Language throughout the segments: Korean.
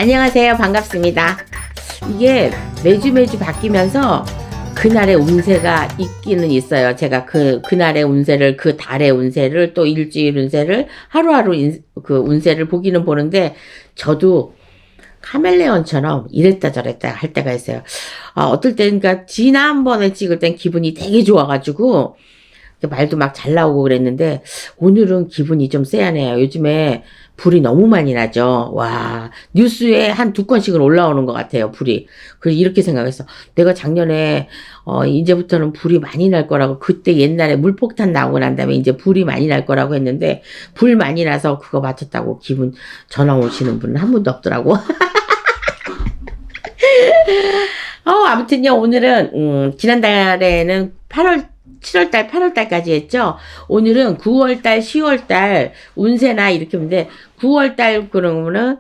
안녕하세요. 반갑습니다. 이게 매주 바뀌면서 그날의 운세가 있기는 있어요. 제가 그날의 운세를, 그 달의 운세를, 또 일주일 운세를, 하루하루 그 운세를 보기는 보는데, 저도 카멜레온처럼 이랬다 저랬다 할 때가 있어요. 어떨 땐, 그러니까 지난번에 찍을 땐 기분이 되게 좋아가지고, 말도 막 잘 나오고 그랬는데, 오늘은 기분이 좀 쎄하네요. 요즘에 불이 너무 많이 나죠. 와, 뉴스에 한 2건씩은 올라오는 것 같아요, 불이. 그래서 이렇게 생각했어. 내가 작년에, 이제부터는 불이 많이 날 거라고, 그때 옛날에 물폭탄 나오고 난 다음에 이제 불이 많이 날 거라고 했는데, 불 많이 나서 그거 맞췄다고 전화 오시는 분은 한 분도 없더라고. 아무튼요, 오늘은, 지난달에는 7월달, 8월달까지 했죠. 오늘은 9월달, 10월달 운세나 이렇게 보는데 9월달 그러면은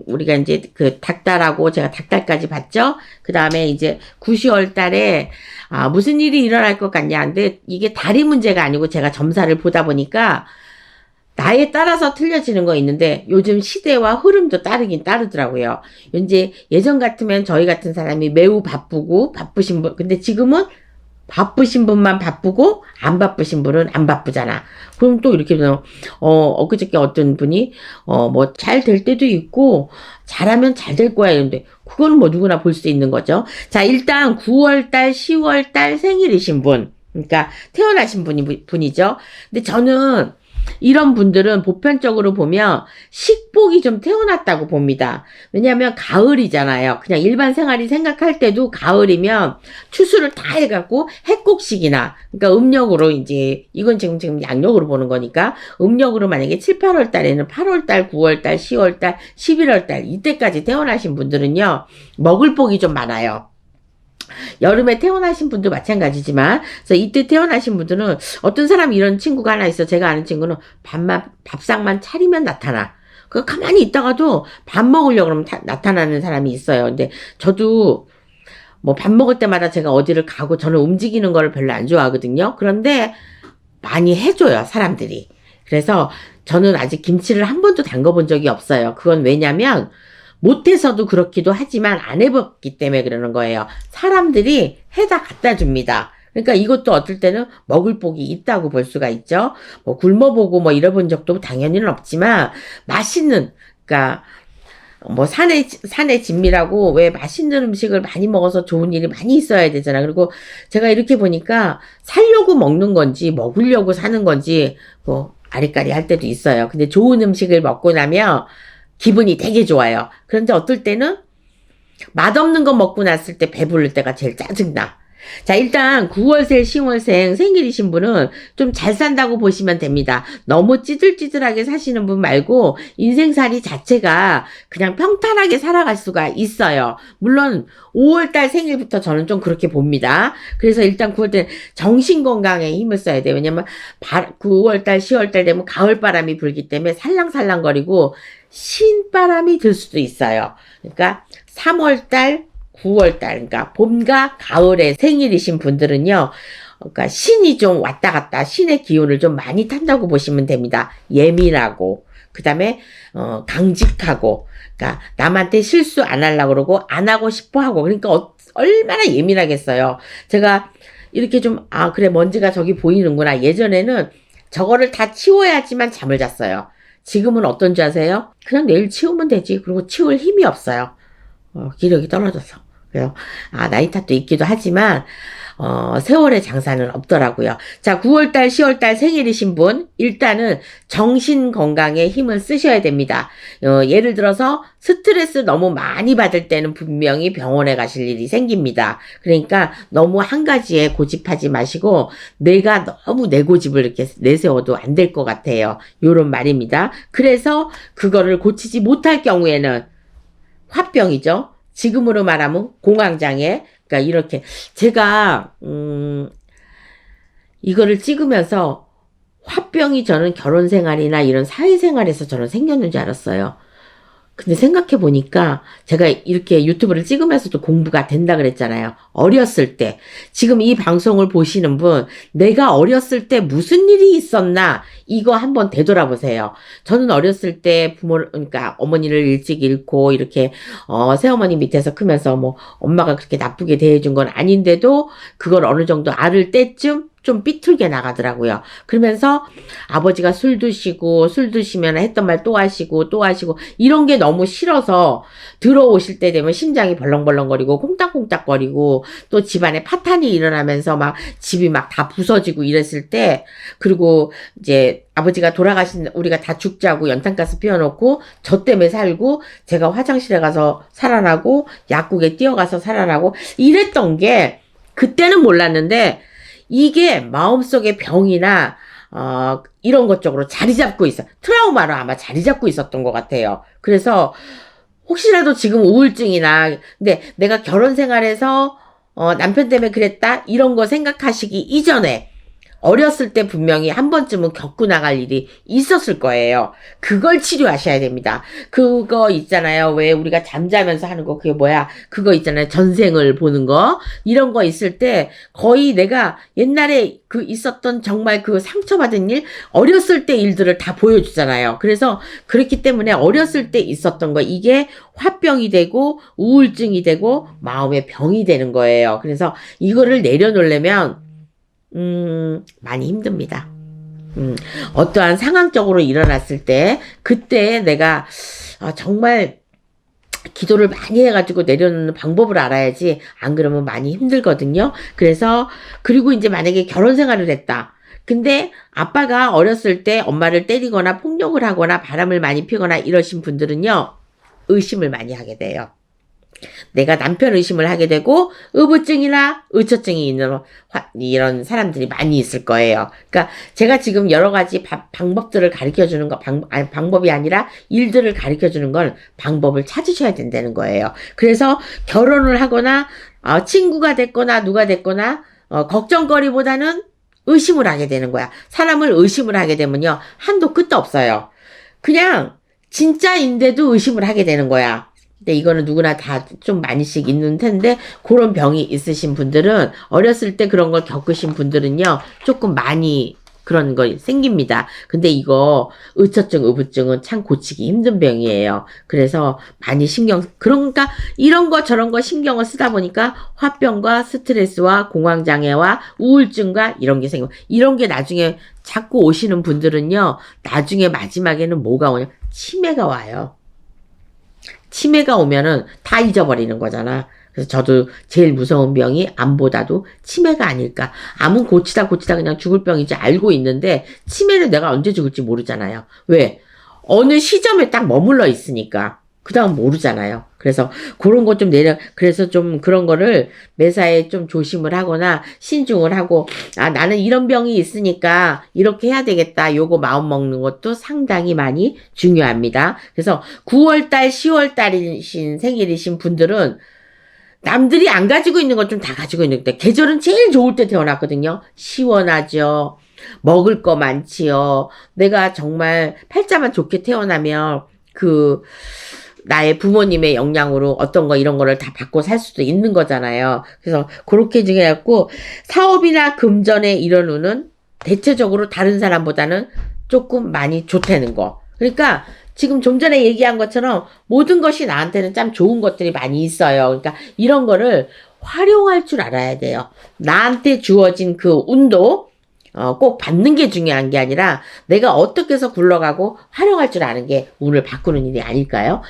우리가 이제 그 닭달하고 제가 닭달까지 봤죠. 그 다음에 이제 9, 10월달에 무슨 일이 일어날 것 같냐. 근데 이게 달이 문제가 아니고 제가 점사를 보다 보니까 나에 따라서 틀려지는 거 있는데 요즘 시대와 흐름도 따르긴 따르더라고요. 이제 예전 같으면 저희 같은 사람이 매우 바쁘고 바쁘신 분, 근데 지금은 바쁘신 분만 바쁘고 안 바쁘신 분은 안 바쁘잖아. 그럼 또 이렇게 엊그저께 어떤 분이 뭐 잘 될 때도 있고 잘하면 잘 될 거야 이런데 그거는 뭐 누구나 볼 수 있는 거죠. 자, 일단 9월달 10월달 생일이신 분, 그러니까 태어나신 분이죠. 근데 저는 이런 분들은 보편적으로 보면 식복이 좀 태어났다고 봅니다. 왜냐하면 가을이잖아요. 그냥 일반 생활이 생각할 때도 가을이면 추수를 다 해갖고 해곡식이나, 그러니까 음력으로 이제, 이건 지금 양력으로 보는 거니까, 음력으로 만약에 7, 8월 달에는 8월 달, 9월 달, 10월 달, 11월 달, 이때까지 태어나신 분들은요, 먹을 복이 좀 많아요. 여름에 태어나신 분도 마찬가지지만, 그래서 이때 태어나신 분들은 어떤 사람이 이런 친구가 하나 있어. 제가 아는 친구는 밥상만 차리면 나타나. 그 가만히 있다가도 밥 먹으려고 그러면 나타나는 사람이 있어요. 근데 저도 뭐 밥 먹을 때마다 제가 어디를 가고 저는 움직이는 거를 별로 안 좋아하거든요. 그런데 많이 해줘요, 사람들이. 그래서 저는 아직 김치를 한 번도 담궈본 적이 없어요. 그건 왜냐면 못해서도 그렇기도 하지만 안 해봤기 때문에 그러는 거예요. 사람들이 해다 갖다 줍니다. 그러니까 이것도 어떨 때는 먹을 복이 있다고 볼 수가 있죠. 뭐 굶어보고 뭐 잃어본 적도 당연히는 없지만 맛있는, 그러니까 뭐 산의 진미라고 왜 맛있는 음식을 많이 먹어서 좋은 일이 많이 있어야 되잖아. 그리고 제가 이렇게 보니까 살려고 먹는 건지 먹으려고 사는 건지 뭐 아리까리 할 때도 있어요. 근데 좋은 음식을 먹고 나면 기분이 되게 좋아요. 그런데 어떨 때는 맛없는 거 먹고 났을 때 배부를 때가 제일 짜증나. 자, 일단 9월생, 10월생 생일이신 분은 좀 잘 산다고 보시면 됩니다. 너무 찌들찌들하게 사시는 분 말고 인생살이 자체가 그냥 평탄하게 살아갈 수가 있어요. 물론 5월달 생일부터 저는 좀 그렇게 봅니다. 그래서 일단 9월달 정신건강에 힘을 써야 돼요. 왜냐면 9월달, 10월달 되면 가을바람이 불기 때문에 살랑살랑거리고 신바람이 들 수도 있어요. 그러니까 3월달, 9월달, 그러니까 봄과 가을에 생일이신 분들은요, 그러니까 신이 좀 왔다 갔다, 신의 기운을 좀 많이 탄다고 보시면 됩니다. 예민하고, 그 다음에, 강직하고, 그러니까 남한테 실수 안 하려고 그러고, 안 하고 싶어 하고, 그러니까 얼마나 예민하겠어요. 제가 이렇게 그래, 먼지가 저기 보이는구나. 예전에는 저거를 다 치워야지만 잠을 잤어요. 지금은 어떤지 아세요? 그냥 내일 치우면 되지. 그리고 치울 힘이 없어요. 기력이 떨어져서. 그래요. 나이 탓도 있기도 하지만, 세월의 장사는 없더라고요. 자, 9월달, 10월달 생일이신 분, 일단은 정신 건강에 힘을 쓰셔야 됩니다. 예를 들어서 스트레스 너무 많이 받을 때는 분명히 병원에 가실 일이 생깁니다. 그러니까 너무 한 가지에 고집하지 마시고, 내가 너무 내 고집을 이렇게 내세워도 안 될 것 같아요. 요런 말입니다. 그래서 그거를 고치지 못할 경우에는 화병이죠. 지금으로 말하면 공황장애. 그러니까 이렇게 제가 이거를 찍으면서 화병이 저는 결혼생활이나 이런 사회생활에서 저는 생겼는 줄 알았어요. 근데 생각해 보니까 제가 이렇게 유튜브를 찍으면서도 공부가 된다 그랬잖아요. 어렸을 때. 지금 이 방송을 보시는 분, 내가 어렸을 때 무슨 일이 있었나? 이거 한번 되돌아보세요. 저는 어렸을 때 그러니까 어머니를 일찍 잃고 이렇게, 새어머니 밑에서 크면서 뭐 엄마가 그렇게 나쁘게 대해준 건 아닌데도 그걸 어느 정도 알을 때쯤 좀 삐뚤게 나가더라고요. 그러면서 아버지가 술 드시면 했던 말 또 하시고 이런 게 너무 싫어서 들어오실 때 되면 심장이 벌렁벌렁거리고 콩닥콩닥거리고 또 집안에 파탄이 일어나면서 막 집이 막 다 부서지고 이랬을 때, 그리고 이제 아버지가 돌아가신, 우리가 다 죽자고 연탄가스 피워놓고 저 때문에 살고 제가 화장실에 가서 살아나고 약국에 뛰어가서 살아나고 이랬던 게 그때는 몰랐는데 이게 마음속의 병이나 이런 것 쪽으로 자리 잡고 있어. 트라우마로 아마 자리 잡고 있었던 것 같아요. 그래서 혹시라도 지금 우울증이나, 근데 내가 결혼 생활에서 남편 때문에 그랬다 이런 거 생각하시기 이전에 어렸을 때 분명히 한 번쯤은 겪고 나갈 일이 있었을 거예요. 그걸 치료하셔야 됩니다. 그거 있잖아요. 왜 우리가 잠자면서 하는 거, 그게 뭐야? 그거 있잖아요. 전생을 보는 거. 이런 거 있을 때 거의 내가 옛날에 그 있었던 정말 그 상처받은 일, 어렸을 때 일들을 다 보여주잖아요. 그래서 그렇기 때문에 어렸을 때 있었던 거, 이게 화병이 되고 우울증이 되고 마음의 병이 되는 거예요. 그래서 이거를 내려놓으려면 많이 힘듭니다. 어떠한 상황적으로 일어났을 때, 그때 내가 정말 기도를 많이 해가지고 내려놓는 방법을 알아야지, 안 그러면 많이 힘들거든요. 그래서, 그리고 이제 만약에 결혼 생활을 했다. 근데 아빠가 어렸을 때 엄마를 때리거나 폭력을 하거나 바람을 많이 피거나 이러신 분들은요, 의심을 많이 하게 돼요. 내가 남편 의심을 하게 되고 의부증이나 의처증이 있는 이런 사람들이 많이 있을 거예요. 그러니까 제가 지금 여러 가지 방법들을 가르쳐 주는 거, 방법이 아니라 일들을 가르쳐 주는 건 방법을 찾으셔야 된다는 거예요. 그래서 결혼을 하거나 친구가 됐거나 누가 됐거나 걱정거리보다는 의심을 하게 되는 거야. 사람을 의심을 하게 되면요, 한도 끝도 없어요. 그냥 진짜인데도 의심을 하게 되는 거야. 근데 이거는 누구나 다 좀 많이씩 있는 텐데, 그런 병이 있으신 분들은, 어렸을 때 그런 걸 겪으신 분들은요, 조금 많이 그런 거 생깁니다. 근데 이거 의처증, 의부증은 참 고치기 힘든 병이에요. 그래서 많이 그러니까 이런 거 저런 거 신경을 쓰다 보니까 화병과 스트레스와 공황장애와 우울증과 이런 게 생겨. 이런 게 나중에 자꾸 오시는 분들은요, 나중에 마지막에는 뭐가 오냐? 치매가 와요. 치매가 오면은 다 잊어버리는 거잖아. 그래서 저도 제일 무서운 병이 암보다도 치매가 아닐까. 암은 고치다 그냥 죽을 병이지 알고 있는데, 치매는 내가 언제 죽을지 모르잖아요. 왜? 어느 시점에 딱 머물러 있으니까. 그 다음 모르잖아요. 그래서 그런 거 좀 그래서 좀 그런 거를 매사에 좀 조심을 하거나 신중을 하고, 나는 이런 병이 있으니까 이렇게 해야 되겠다. 요거 마음 먹는 것도 상당히 많이 중요합니다. 그래서 9월달, 10월달이신 생일이신 분들은 남들이 안 가지고 있는 것 좀 다 가지고 있는데, 계절은 제일 좋을 때 태어났거든요. 시원하죠. 먹을 거 많지요. 내가 정말 팔자만 좋게 태어나면 나의 부모님의 영향으로 어떤 거 이런 거를 다 받고 살 수도 있는 거잖아요. 그래서 그렇게 해갖고 사업이나 금전에 이런 운은 대체적으로 다른 사람보다는 조금 많이 좋다는 거. 그러니까 지금 좀 전에 얘기한 것처럼 모든 것이 나한테는 참 좋은 것들이 많이 있어요. 그러니까 이런 거를 활용할 줄 알아야 돼요. 나한테 주어진 그 운도 꼭 받는 게 중요한 게 아니라 내가 어떻게 해서 굴러가고 활용할 줄 아는 게 운을 바꾸는 일이 아닐까요?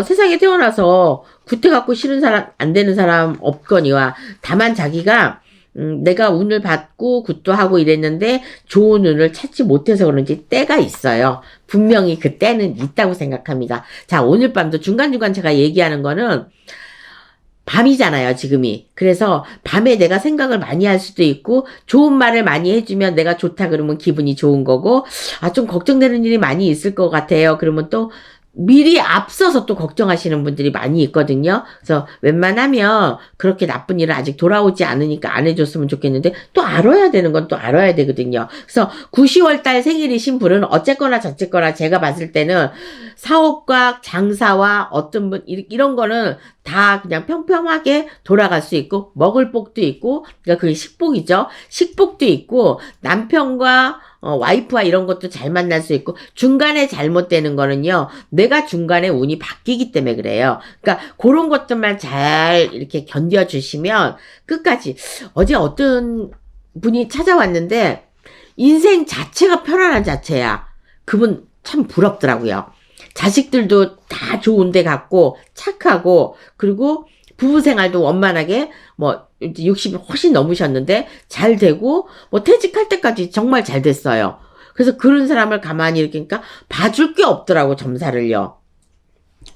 세상에 태어나서 구태갖고 싫은 사람, 안 되는 사람 없거니와, 다만 자기가 내가 운을 받고 굿도 하고 이랬는데 좋은 운을 찾지 못해서 그런지 때가 있어요. 분명히 그 때는 있다고 생각합니다. 자, 오늘 밤도 중간중간 제가 얘기하는 거는 밤이잖아요, 지금이. 그래서 밤에 내가 생각을 많이 할 수도 있고, 좋은 말을 많이 해주면 내가 좋다 그러면 기분이 좋은 거고, 좀 걱정되는 일이 많이 있을 것 같아요. 그러면 또 미리 앞서서 또 걱정하시는 분들이 많이 있거든요. 그래서 웬만하면 그렇게 나쁜 일은 아직 돌아오지 않으니까 안 해줬으면 좋겠는데 또 알아야 되는 건 또 알아야 되거든요. 그래서 9, 10월 달 생일이신 분은 어쨌거나 저쨌거나 제가 봤을 때는 사업과 장사와 어떤 분 이런 거는 다 그냥 평평하게 돌아갈 수 있고 먹을 복도 있고 그러니까 그게 식복이죠. 식복도 있고 남편과 와이프와 이런 것도 잘 만날 수 있고 중간에 잘못되는 거는요. 내가 중간에 운이 바뀌기 때문에 그래요. 그러니까 그런 것들만 잘 이렇게 견뎌주시면 끝까지 어제 어떤 분이 찾아왔는데 인생 자체가 편안한 자체야. 그분 참 부럽더라고요. 자식들도 다 좋은 데 갔고 착하고 그리고 부부 생활도 원만하게 뭐 이제 60이 훨씬 넘으셨는데 잘 되고 뭐 퇴직할 때까지 정말 잘 됐어요. 그래서 그런 사람을 가만히 이렇게 그러니까 봐줄 게 없더라고 점사를요.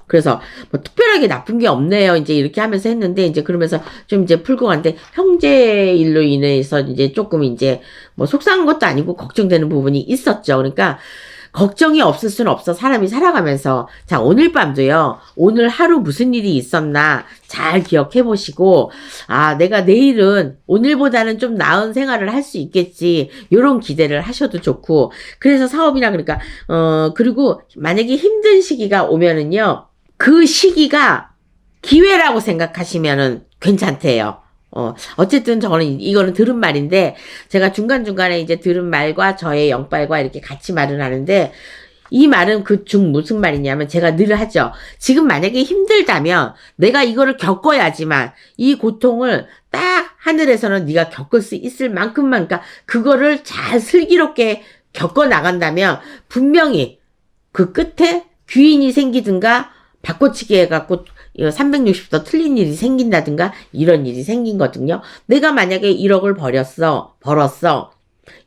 그래서 뭐 특별하게 나쁜 게 없네요. 이제 이렇게 하면서 했는데 이제 그러면서 좀 이제 풀고 갔는데 형제 일로 인해서 이제 조금 이제 뭐 속상한 것도 아니고 걱정되는 부분이 있었죠. 그러니까 걱정이 없을 수는 없어. 사람이 살아가면서. 자, 오늘 밤도요. 오늘 하루 무슨 일이 있었나 잘 기억해 보시고 아, 내가 내일은 오늘보다는 좀 나은 생활을 할 수 있겠지. 요런 기대를 하셔도 좋고. 그래서 사업이나 그러니까 그리고 만약에 힘든 시기가 오면은요. 그 시기가 기회라고 생각하시면은 괜찮대요. 어쨌든 저는 이거는 들은 말인데, 제가 중간중간에 이제 들은 말과 저의 영빨과 이렇게 같이 말을 하는데, 이 말은 그 중 무슨 말이냐면, 제가 늘 하죠. 지금 만약에 힘들다면, 내가 이거를 겪어야지만, 이 고통을 딱 하늘에서는 네가 겪을 수 있을 만큼만, 그러니까 그거를 잘 슬기롭게 겪어 나간다면, 분명히 그 끝에 귀인이 생기든가, 바꿔치기 해갖고, 360도 틀린 일이 생긴다든가 이런 일이 생긴거든요. 내가 만약에 1억을 벌었어.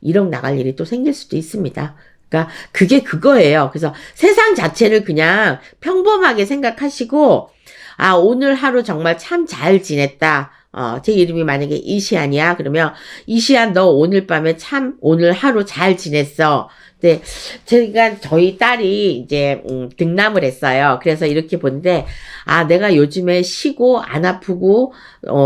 1억 나갈 일이 또 생길 수도 있습니다. 그러니까 그게 그거예요. 그래서 세상 자체를 그냥 평범하게 생각하시고 아 오늘 하루 정말 참 잘 지냈다. 제 이름이 만약에 이시안이야. 그러면 이시안 너 오늘 밤에 참 오늘 하루 잘 지냈어. 네, 제가 저희 딸이 이제 등남을 했어요. 그래서 이렇게 본데 아 내가 요즘에 쉬고 안 아프고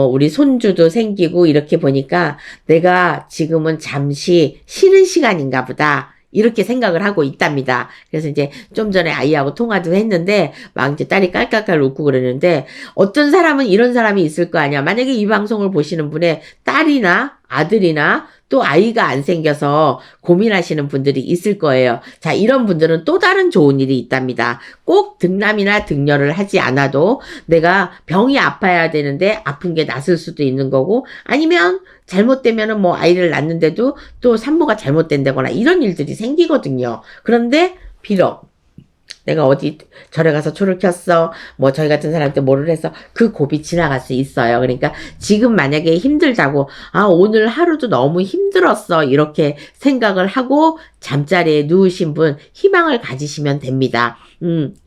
우리 손주도 생기고 이렇게 보니까 내가 지금은 잠시 쉬는 시간인가 보다. 이렇게 생각을 하고 있답니다. 그래서 이제 좀 전에 아이하고 통화도 했는데 막 이제 딸이 깔깔깔 웃고 그러는데 어떤 사람은 이런 사람이 있을 거 아니야. 만약에 이 방송을 보시는 분의 딸이나 아들이나 또 아이가 안 생겨서 고민하시는 분들이 있을 거예요. 자, 이런 분들은 또 다른 좋은 일이 있답니다. 꼭 등남이나 등려를 하지 않아도 내가 병이 아파야 되는데 아픈 게 낫을 수도 있는 거고 아니면 잘못되면은 뭐 아이를 낳는데도 또 산모가 잘못된다거나 이런 일들이 생기거든요. 그런데 비록 내가 어디 절에 가서 초를 켰어. 뭐 저희 같은 사람한테 뭐를 해서 그 고비 지나갈 수 있어요. 그러니까 지금 만약에 힘들다고 아 오늘 하루도 너무 힘들었어. 이렇게 생각을 하고 잠자리에 누우신 분 희망을 가지시면 됩니다.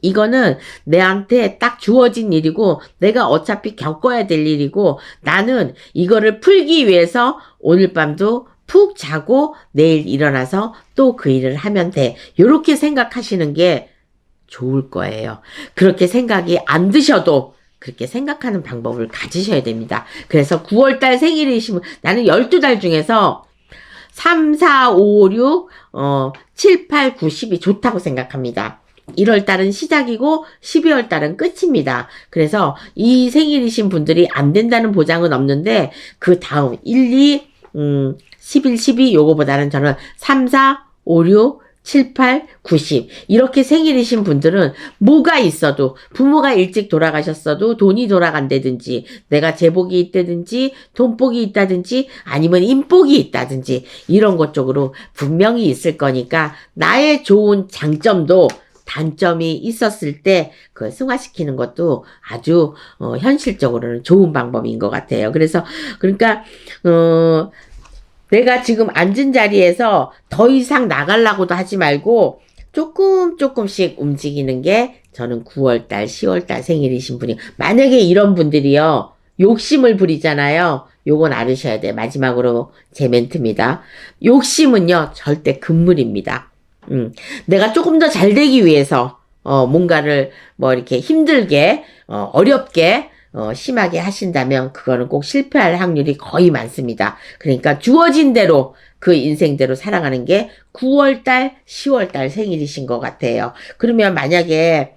이거는 내한테 딱 주어진 일이고 내가 어차피 겪어야 될 일이고 나는 이거를 풀기 위해서 오늘 밤도 푹 자고 내일 일어나서 또 그 일을 하면 돼. 요렇게 생각하시는 게 좋을 거예요. 그렇게 생각이 안 드셔도 그렇게 생각하는 방법을 가지셔야 됩니다. 그래서 9월달 생일이시면 나는 12달 중에서 3, 4, 5, 6, 7, 8, 9, 10이 좋다고 생각합니다. 1월달은 시작이고 12월달은 끝입니다. 그래서 이 생일이신 분들이 안 된다는 보장은 없는데 그 다음 1, 2, 11, 12 요거보다는 저는 3, 4, 5, 6, 7, 8, 90 이렇게 생일이신 분들은 뭐가 있어도 부모가 일찍 돌아가셨어도 돈이 돌아간다든지 내가 제복이 있다든지 돈복이 있다든지 아니면 인복이 있다든지 이런 것 쪽으로 분명히 있을 거니까 나의 좋은 장점도 단점이 있었을 때 그 승화시키는 것도 아주 현실적으로는 좋은 방법인 것 같아요. 그래서 그러니까 내가 지금 앉은 자리에서 더 이상 나가려고도 하지 말고 조금씩 움직이는 게 저는 9월달, 10월달 생일이신 분이 만약에 이런 분들이요. 욕심을 부리잖아요. 요건 알으셔야 돼. 마지막으로 제 멘트입니다. 욕심은요. 절대 금물입니다. 내가 조금 더 잘 되기 위해서 뭔가를 뭐 이렇게 힘들게, 어렵게, 심하게 하신다면 그거는 꼭 실패할 확률이 거의 많습니다. 그러니까 주어진 대로 그 인생대로 살아가는 게 9월달, 10월달 생일이신 것 같아요. 그러면 만약에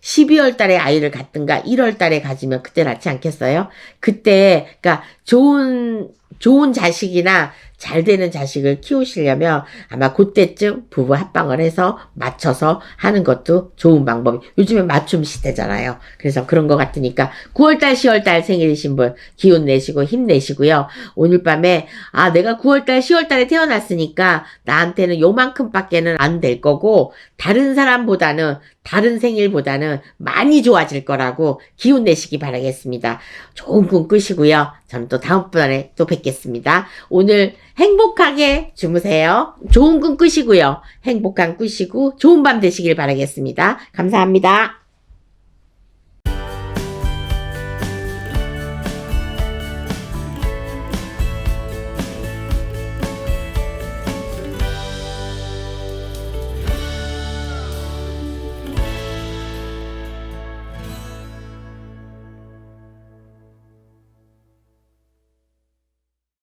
12월 달에 아이를 갖든가 1월 달에 가지면 그때 낫지 않겠어요? 그때, 그러니까 좋은 자식이나 잘 되는 자식을 키우시려면 아마 그때쯤 부부 합방을 해서 맞춰서 하는 것도 좋은 방법이. 요즘에 맞춤 시대잖아요. 그래서 그런 것 같으니까 9월달, 10월달 생일이신 분 기운 내시고 힘내시고요. 오늘 밤에 내가 9월달, 10월달에 태어났으니까 나한테는 요만큼밖에는 안 될 거고 다른 사람보다는 다른 생일보다는 많이 좋아질 거라고 기운 내시기 바라겠습니다. 좋은 꿈 꾸시고요. 저는 또 다음번에 또 뵙겠습니다. 오늘 행복하게 주무세요. 좋은 꿈 꾸시고요. 행복한 꾸시고 좋은 밤 되시길 바라겠습니다. 감사합니다.